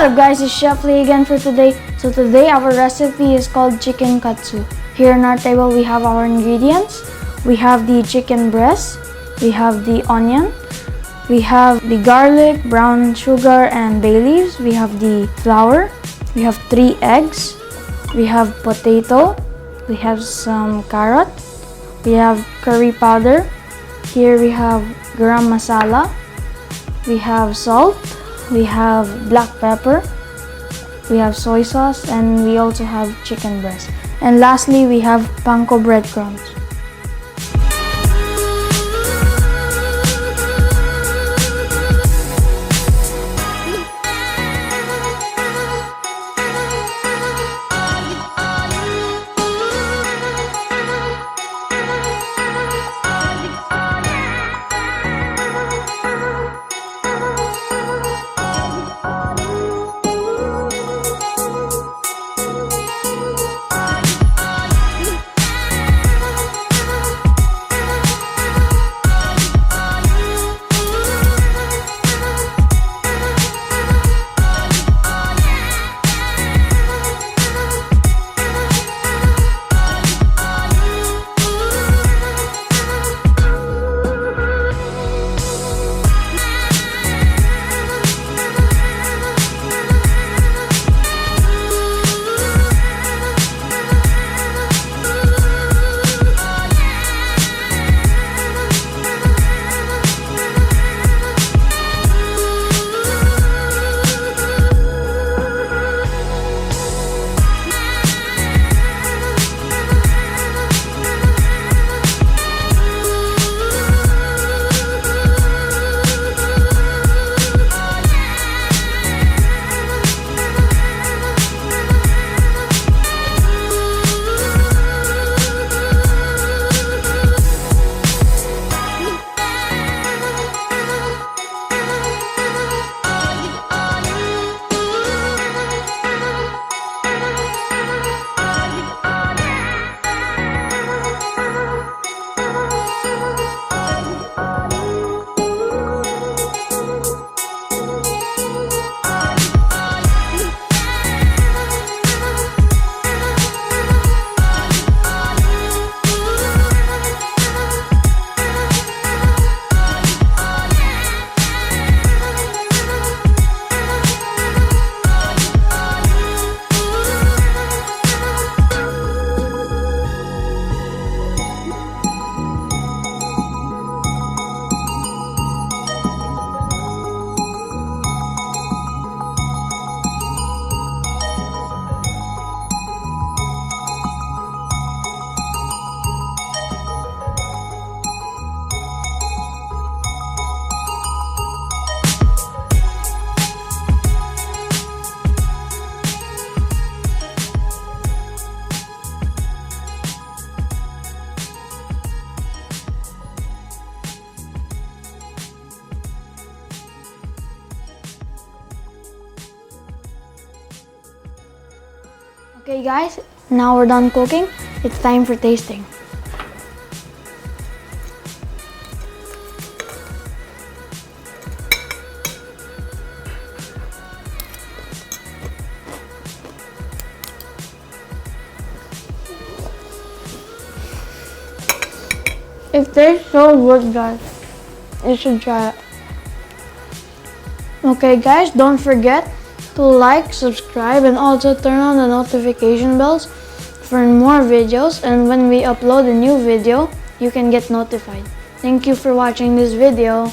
up guys, it's Chef Lee again for today. So today our recipe is called chicken katsu. Here on our table we have our ingredients. We have the chicken breast, we have the onion, we have the garlic, brown sugar and bay leaves, we have the flour, we have 3 eggs, we have potato, we have some carrot, we have curry powder, here we have garam masala, we have salt, we have black pepper, we have soy sauce, and we also have chicken breast. And lastly, we have panko breadcrumbs. Okay guys, now we're done cooking. It's time for tasting. It tastes so good guys. You should try it. Okay guys, don't forget to like, subscribe, and also turn on the notification bells for more videos, and when we upload a new video, you can get notified. Thank you for watching this video.